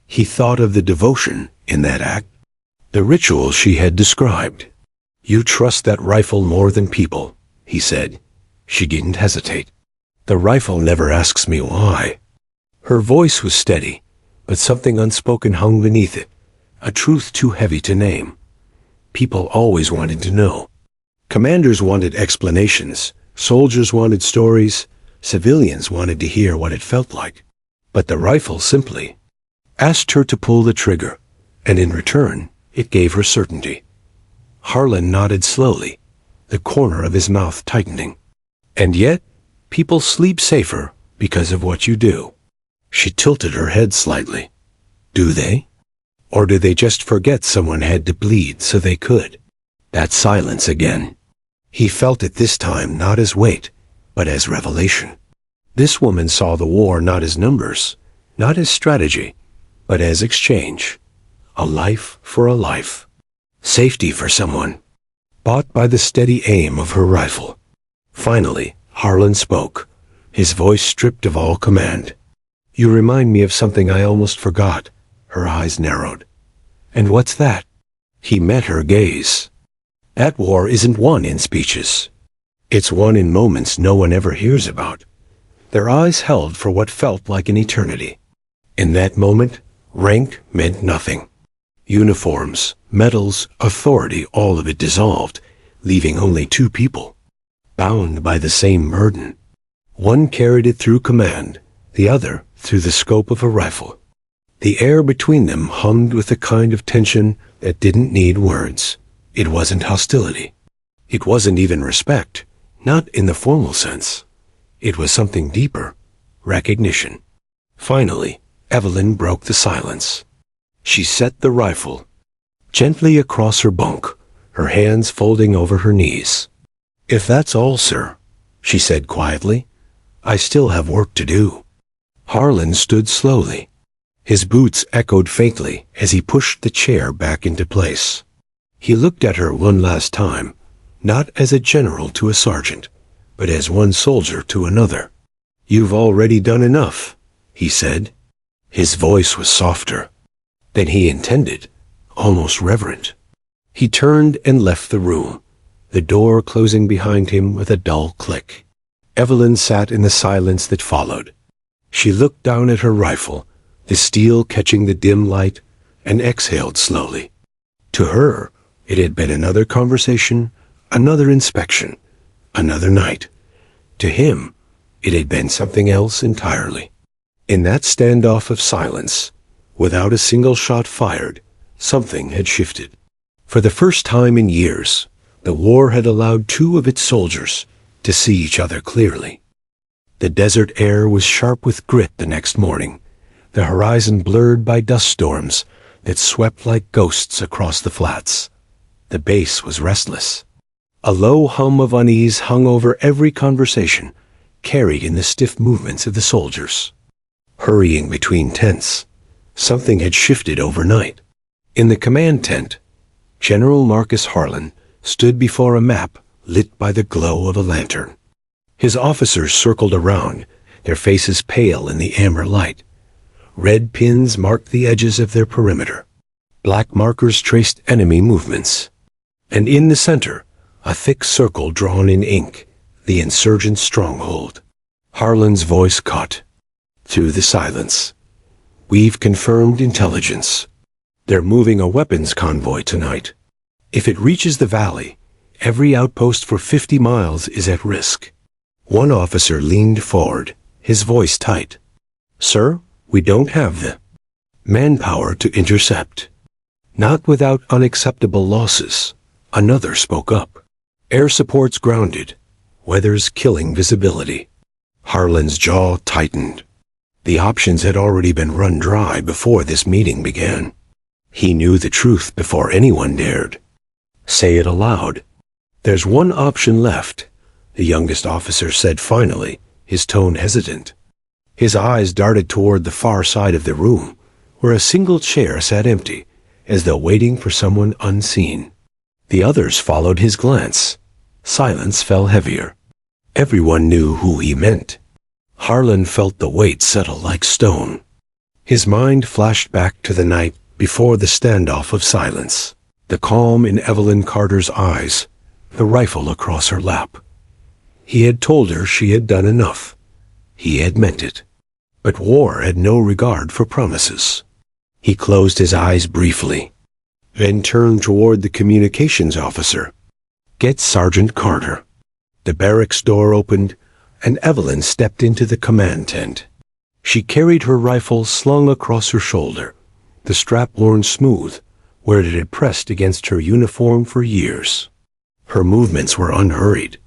He thought of the devotion in that act, the ritual she had described. "You trust that rifle more than people," he said. She didn't hesitate. "The rifle never asks me why." Her voice was steady, but something unspoken hung beneath it, a truth too heavy to name. People always wanted to know. Commanders wanted explanations, soldiers wanted stories, civilians wanted to hear what it felt like. But the rifle simply asked her to pull the trigger, and in return, it gave her certainty. Harlan nodded slowly, the corner of his mouth tightening. "And yet, people sleep safer because of what you do." She tilted her head slightly. "Do they? Or do they just forget someone had to bleed so they could?" That silence again. He felt it this time not as weight, but as revelation. This woman saw the war not as numbers, not as strategy, but as exchange. A life for a life. Safety for someone. Bought by the steady aim of her rifle. Finally, Harlan spoke, his voice stripped of all command. "You remind me of something I almost forgot." Her eyes narrowed. "And what's that?" He met her gaze. "That war isn't won in speeches. It's won in moments no one ever hears about." Their eyes held for what felt like an eternity. In that moment, rank meant nothing. Uniforms, medals, authority, all of it dissolved, leaving only two people, bound by the same burden. One carried it through command, the other through the scope of a rifle. The air between them hummed with a kind of tension that didn't need words. It wasn't hostility. It wasn't even respect, not in the formal sense. It was something deeper, recognition. Finally, Evelyn broke the silence. She set the rifle gently across her bunk, her hands folding over her knees. "If that's all, sir," she said quietly, "I still have work to do." Harlan stood slowly. His boots echoed faintly as he pushed the chair back into place. He looked at her one last time, not as a general to a sergeant, but as one soldier to another. "You've already done enough," he said. His voice was softer than he intended, almost reverent. He turned and left the room, the door closing behind him with a dull click. Evelyn sat in the silence that followed. She looked down at her rifle, the steel catching the dim light, and exhaled slowly. To her, it had been another conversation, another inspection, another night. To him, it had been something else entirely. In that standoff of silence, without a single shot fired, something had shifted. For the first time in years, the war had allowed two of its soldiers to see each other clearly. The desert air was sharp with grit the next morning, the horizon blurred by dust storms that swept like ghosts across the flats. The base was restless. A low hum of unease hung over every conversation, carried in the stiff movements of the soldiers. Hurrying between tents, something had shifted overnight. In the command tent, General Marcus Harlan stood before a map lit by the glow of a lantern. His officers circled around, their faces pale in the amber light. Red pins marked the edges of their perimeter. Black markers traced enemy movements. And in the center, A thick circle drawn in ink, the insurgent stronghold. Harlan's voice caught through the silence. "We've confirmed intelligence. They're moving a weapons convoy tonight. If it reaches the valley, every outpost for 50 miles is at risk." One officer leaned forward, his voice tight. "Sir, we don't have the manpower to intercept." "Not without unacceptable losses," another spoke up. "Air support's grounded. Weather's killing visibility." Harlan's jaw tightened. The options had already been run dry before this meeting began. He knew the truth before anyone dared say it aloud. "There's one option left," the youngest officer said finally, his tone hesitant. His eyes darted toward the far side of the room, where a single chair sat empty, as though waiting for someone unseen. The others followed his glance. Silence fell heavier. Everyone knew who he meant. Harlan felt the weight settle like stone. His mind flashed back to the night before the standoff of silence. The calm in Evelyn Carter's eyes, the rifle across her lap. He had told her she had done enough. He had meant it. But war had no regard for promises. He closed his eyes briefly, then turned toward the communications officer. "Get Sergeant Carter." The barracks door opened, and Evelyn stepped into the command tent. She carried her rifle slung across her shoulder, the strap worn smooth, where it had pressed against her uniform for years. Her movements were unhurried,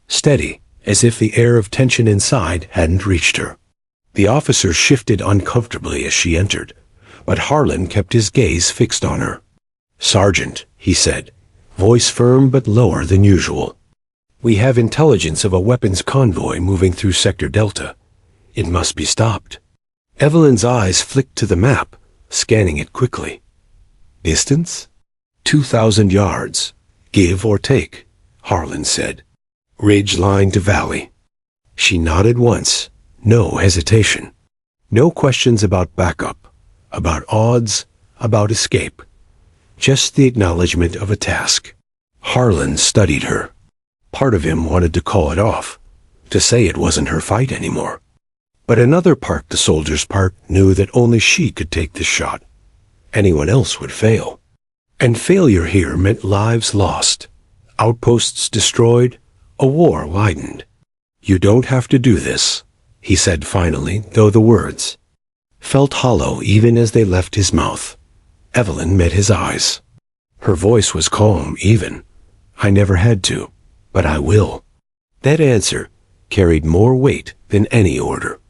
steady, as if the air of tension inside hadn't reached her. The officer shifted uncomfortably as she entered, but Harlan kept his gaze fixed on her. "Sergeant," he said, voice firm but lower than usual. "We have intelligence of a weapons convoy moving through Sector Delta. It must be stopped." Evelyn's eyes flicked to the map, scanning it quickly. "Distance? 2,000 yards, give or take," Harlan said. "Ridge line to valley." She nodded once, no hesitation. No questions about backup, about odds, about escape. Just the acknowledgement of a task. Harlan studied her. Part of him wanted to call it off, to say it wasn't her fight anymore. But another part, the soldier's part, knew that only she could take this shot. Anyone else would fail. And failure here meant lives lost, outposts destroyed, a war widened. "You don't have to do this," he said finally, though the words felt hollow even as they left his mouth. Evelyn met his eyes. Her voice was calm, even. "I never had to, but I will." That answer carried more weight than any order.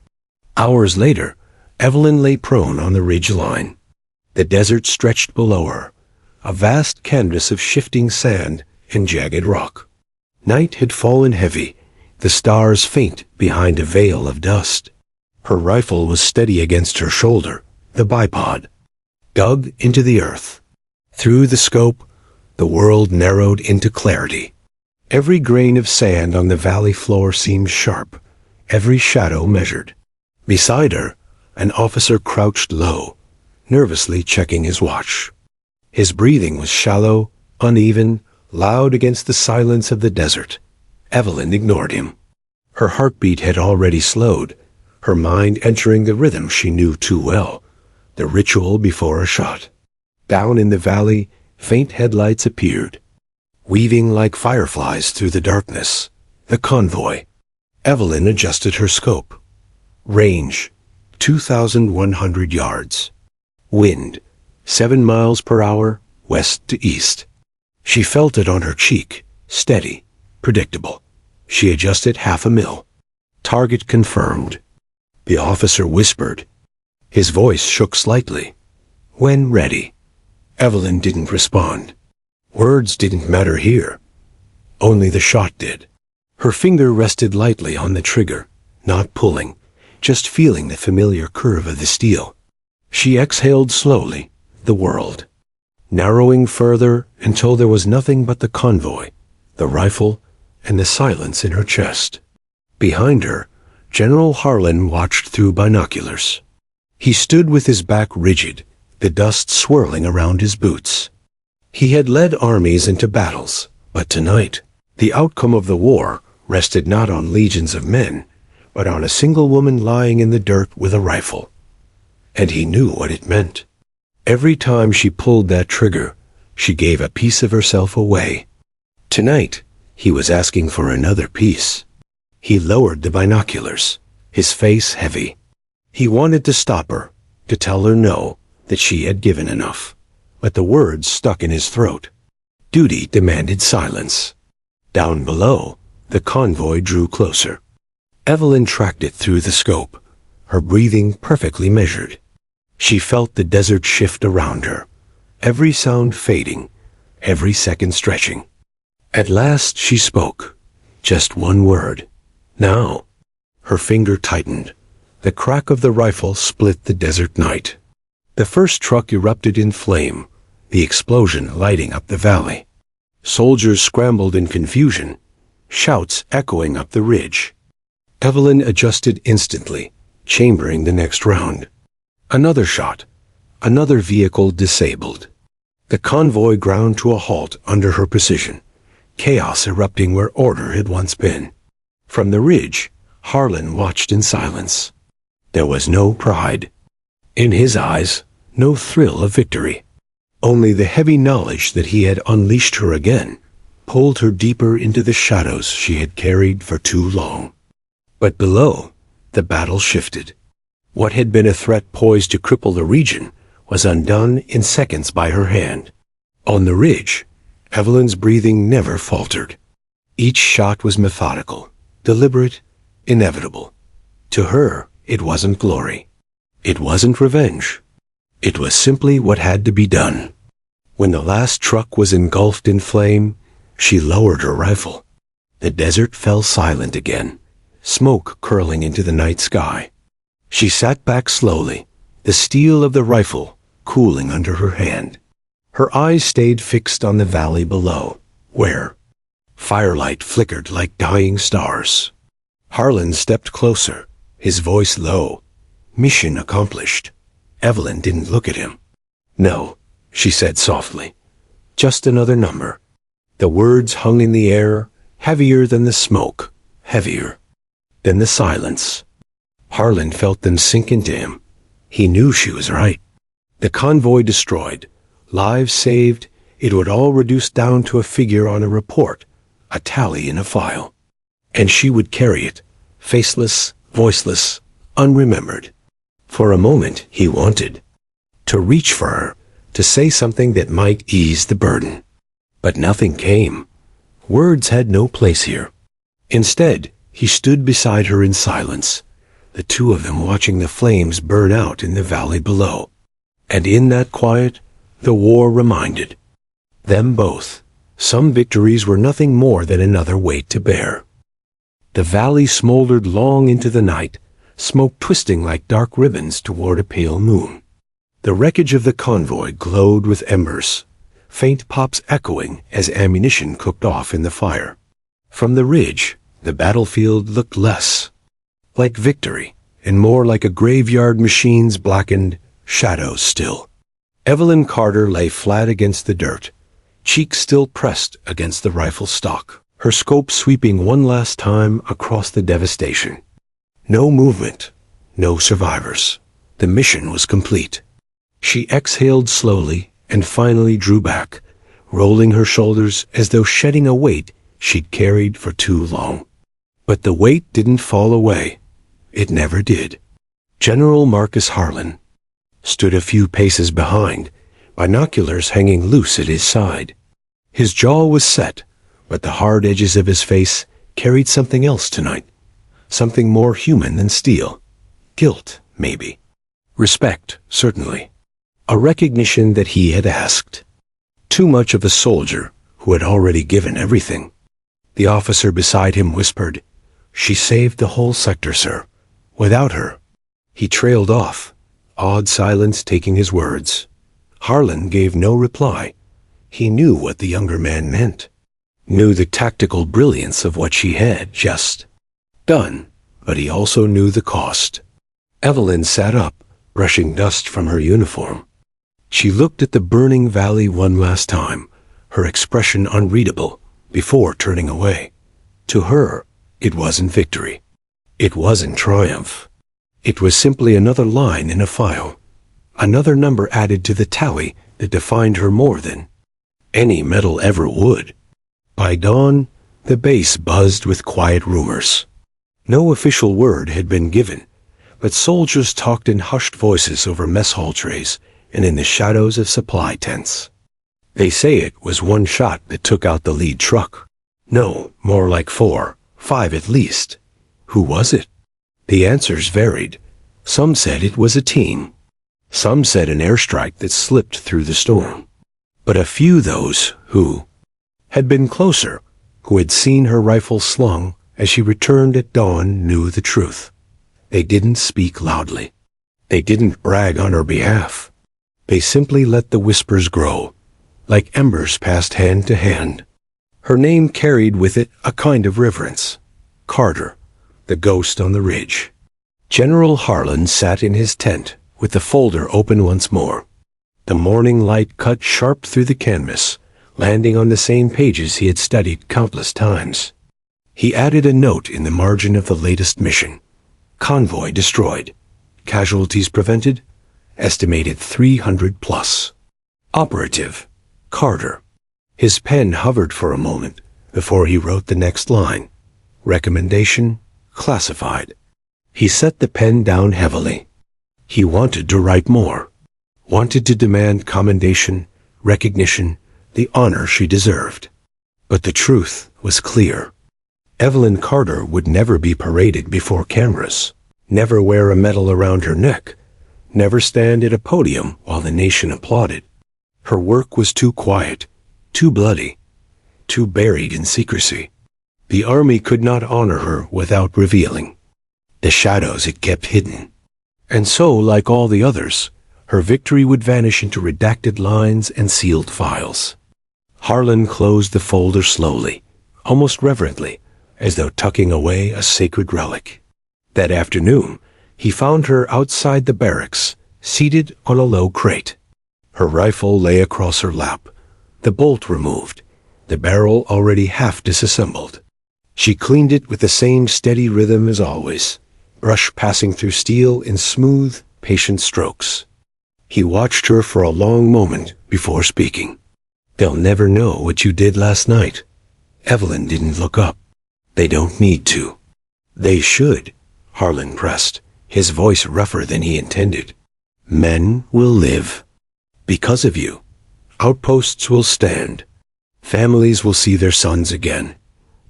Hours later, Evelyn lay prone on the ridge line. The desert stretched below her, a vast canvas of shifting sand and jagged rock. Night had fallen heavy, the stars faint behind a veil of dust. Her rifle was steady against her shoulder, the bipod, dug into the earth. Through the scope, the world narrowed into clarity. Every grain of sand on the valley floor seemed sharp, every shadow measured. Beside her, an officer crouched low, nervously checking his watch. His breathing was shallow, uneven, loud against the silence of the desert. Evelyn ignored him. Her heartbeat had already slowed, her mind entering the rhythm she knew too well, the ritual before a shot. Down in the valley, faint headlights appeared, weaving like fireflies through the darkness. The convoy. Evelyn adjusted her scope. Range, 2,100 yards. Wind, 7 miles per hour, west to east. She felt it on her cheek, steady, predictable. She adjusted 0.5 mil. Target confirmed. The officer whispered. His voice shook slightly. "When ready." Evelyn didn't respond. Words didn't matter here. Only the shot did. Her finger rested lightly on the trigger, not pulling, just feeling the familiar curve of the steel. She exhaled slowly, the world, narrowing further until there was nothing but the convoy, the rifle, and the silence in her chest. Behind her, General Harlan watched through binoculars. He stood with his back rigid, the dust swirling around his boots. He had led armies into battles, but tonight The outcome of the war rested not on legions of men, but on a single woman lying in the dirt with a rifle. And he knew what it meant. Every time she pulled that trigger, she gave a piece of herself away. Tonight, he was asking for another piece. He lowered the binoculars, his face heavy. He wanted to stop her, to tell her no, that she had given enough. But the words stuck in his throat. Duty demanded silence. Down below, the convoy drew closer. Evelyn tracked it through the scope, her breathing perfectly measured. She felt the desert shift around her, every sound fading, every second stretching. At last she spoke, just one word. Now. Her finger tightened. The crack of the rifle split the desert night. The first truck erupted in flame, the explosion lighting up the valley. Soldiers scrambled in confusion, shouts echoing up the ridge. Evelyn adjusted instantly, chambering the next round. Another shot, another vehicle disabled. The convoy ground to a halt under her precision, chaos erupting where order had once been. From the ridge, Harlan watched in silence. There was no pride. In his eyes, no thrill of victory. Only the heavy knowledge that he had unleashed her again, pulled her deeper into the shadows she had carried for too long. But below, the battle shifted. What had been a threat poised to cripple the region was undone in seconds by her hand. On the ridge, Evelyn's breathing never faltered. Each shot was methodical, deliberate, inevitable. To her, it wasn't glory. It wasn't revenge. It was simply what had to be done. When the last truck was engulfed in flame, she lowered her rifle. The desert fell silent again, smoke curling into the night sky. She sat back slowly, the steel of the rifle cooling under her hand. Her eyes stayed fixed on the valley below, where firelight flickered like dying stars. Harlan stepped closer, his voice low. Mission accomplished. Evelyn didn't look at him. No, she said softly. Just another number. The words hung in the air, heavier than the smoke, heavier than the silence. Harlan felt them sink into him. He knew she was right. The convoy destroyed, lives saved, it would all reduce down to a figure on a report, a tally in a file. And she would carry it, faceless, voiceless, unremembered. For a moment he wanted to reach for her, to say something that might ease the burden. But nothing came. Words had no place here. Instead, he stood beside her in silence, the two of them watching the flames burn out in the valley below. And in that quiet, the war reminded them both. Some victories were nothing more than another weight to bear. The valley smoldered long into the night, smoke twisting like dark ribbons toward a pale moon. The wreckage of the convoy glowed with embers, faint pops echoing as ammunition cooked off in the fire. From the ridge, the battlefield looked less like victory and more like a graveyard machine's blackened shadows still. Evelyn Carter lay flat against the dirt, cheeks still pressed against the rifle stock, her scope sweeping one last time across the devastation. No movement, no survivors. The mission was complete. She exhaled slowly and finally drew back, rolling her shoulders as though shedding a weight she'd carried for too long. But the weight didn't fall away. It never did. General Marcus Harlan stood a few paces behind, binoculars hanging loose at his side. His jaw was set, but the hard edges of his face carried something else tonight. Something more human than steel. Guilt, maybe. Respect, certainly. A recognition that he had asked. Too much of a soldier who had already given everything. The officer beside him whispered, "She saved the whole sector, sir. Without her." He trailed off, awed silence taking his words. Harlan gave no reply. He knew what the younger man meant. Knew the tactical brilliance of what she had just done, but he also knew the cost. Evelyn sat up, brushing dust from her uniform. She looked at the burning valley one last time, her expression unreadable, before turning away. To her, it wasn't victory. It wasn't triumph. It was simply another line in a file, another number added to the tally that defined her more than any medal ever would. By dawn, the base buzzed with quiet rumors. No official word had been given, but soldiers talked in hushed voices over mess hall trays and in the shadows of supply tents. They say it was one shot that took out the lead truck. No, more like 4, 5 at least. Who was it? The answers varied. Some said it was a team. Some said an airstrike that slipped through the storm. But a few those who had been closer, who had seen her rifle slung as she returned at dawn, knew the truth. They didn't speak loudly. They didn't brag on her behalf. They simply let the whispers grow, like embers passed hand to hand. Her name carried with it a kind of reverence. Carter, the ghost on the ridge. General Harlan sat in his tent, with the folder open once more. The morning light cut sharp through the canvas, landing on the same pages he had studied countless times. He added a note in the margin of the latest mission. Convoy destroyed. Casualties prevented. Estimated 300 plus. Operative, Carter. His pen hovered for a moment before he wrote the next line. Recommendation, classified. He set the pen down heavily. He wanted to write more. Wanted to demand commendation, recognition, the honor she deserved. But the truth was clear. Evelyn Carter would never be paraded before cameras, never wear a medal around her neck, never stand at a podium while the nation applauded. Her work was too quiet, too bloody, too buried in secrecy. The Army could not honor her without revealing the shadows it kept hidden. And so, like all the others, her victory would vanish into redacted lines and sealed files. Harlan closed the folder slowly, almost reverently, as though tucking away a sacred relic. That afternoon, he found her outside the barracks, seated on a low crate. Her rifle lay across her lap, the bolt removed, the barrel already half disassembled. She cleaned it with the same steady rhythm as always, brush passing through steel in smooth, patient strokes. He watched her for a long moment before speaking. They'll never know what you did last night. Evelyn didn't look up. They don't need to. They should, Harlan pressed, his voice rougher than he intended. Men will live. Because of you. Outposts will stand. Families will see their sons again.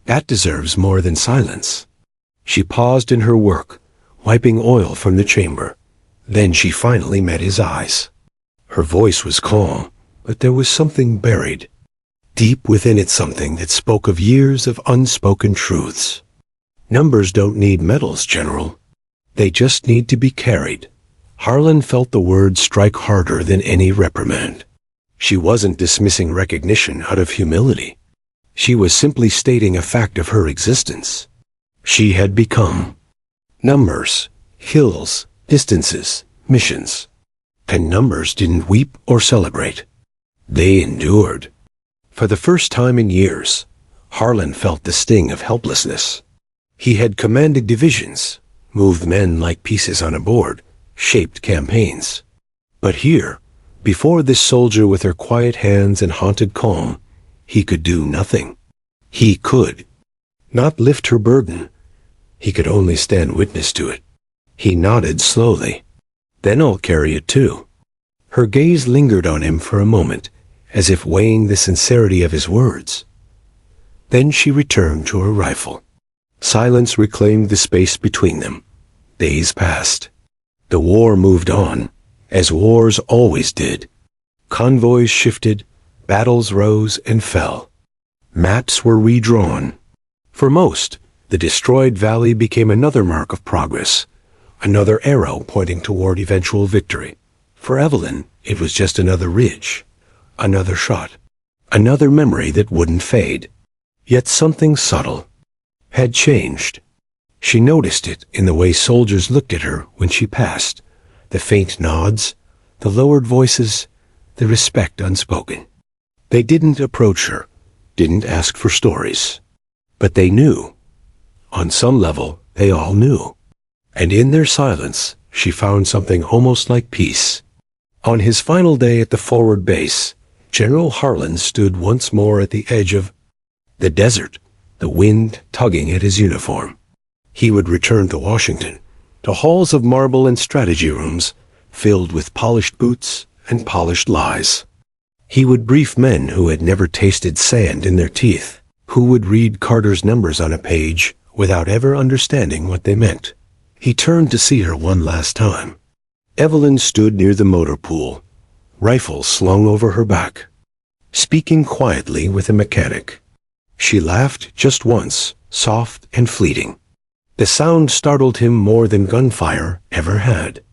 That deserves more than silence. She paused in her work, wiping oil from the chamber. Then she finally met his eyes. Her voice was calm, but there was something buried. Deep within it, something that spoke of years of unspoken truths. Numbers don't need medals, General. They just need to be carried. Harlan felt the words strike harder than any reprimand. She wasn't dismissing recognition out of humility. She was simply stating a fact of her existence. She had become numbers, hills, distances, missions. And numbers didn't weep or celebrate. They endured. For the first time in years, Harlan felt the sting of helplessness. He had commanded divisions, moved men like pieces on a board, shaped campaigns. But here, before this soldier with her quiet hands and haunted calm, he could do nothing. He could not lift her burden. He could only stand witness to it. He nodded slowly. Then I'll carry it too. Her gaze lingered on him for a moment, as if weighing the sincerity of his words. Then she returned to her rifle. Silence reclaimed the space between them. Days passed. The war moved on, as wars always did. Convoys shifted, battles rose and fell. Maps were redrawn. For most, the destroyed valley became another mark of progress, another arrow pointing toward eventual victory. For Evelyn, it was just another ridge, another shot, another memory that wouldn't fade. Yet something subtle had changed. She noticed it in the way soldiers looked at her when she passed, the faint nods, the lowered voices, the respect unspoken. They didn't approach her. didn't ask for stories. But they knew. On some level, they all knew. And in their silence, she found something almost like peace. On his final day at the forward base, General Harlan stood once more at the edge of the desert, the wind tugging at his uniform. He would return to Washington, to halls of marble and strategy rooms filled with polished boots and polished lies. He would brief men who had never tasted sand in their teeth, who would read Carter's numbers on a page without ever understanding what they meant. He turned to see her one last time. Evelyn stood near the motor pool, rifle slung over her back, speaking quietly with a mechanic. She laughed just once, soft and fleeting. The sound startled him more than gunfire ever had.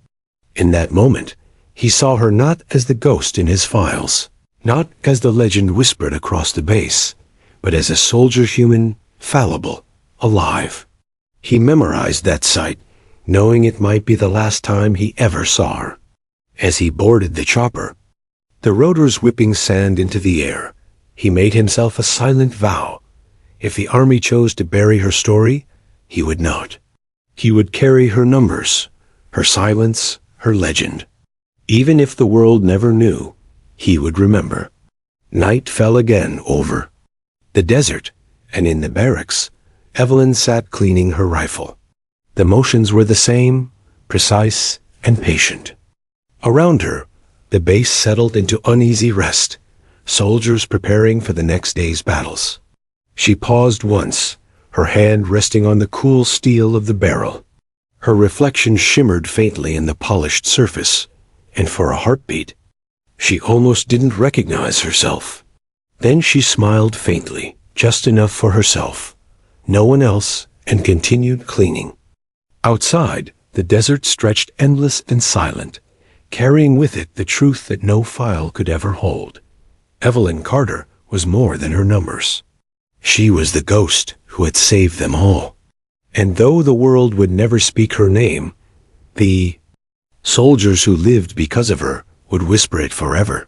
In that moment, he saw her not as the ghost in his files, not as the legend whispered across the base, but as a soldier human, fallible, alive. He memorized that sight, knowing it might be the last time he ever saw her. As he boarded the chopper, the rotors whipping sand into the air, he made himself a silent vow. If the army chose to bury her story, he would not. He would carry her numbers, her silence, her legend. Even if the world never knew, he would remember. Night fell again over the desert, and in the barracks, Evelyn sat cleaning her rifle. The motions were the same, precise and patient. Around her, the base settled into uneasy rest, soldiers preparing for the next day's battles. She paused once, her hand resting on the cool steel of the barrel. Her reflection shimmered faintly in the polished surface, and for a heartbeat, she almost didn't recognize herself. Then she smiled faintly, just enough for herself, no one else, and continued cleaning. Outside, the desert stretched endless and silent, carrying with it the truth that no file could ever hold. Evelyn Carter was more than her numbers. She was the ghost who had saved them all. And though the world would never speak her name, the soldiers who lived because of her would whisper it forever.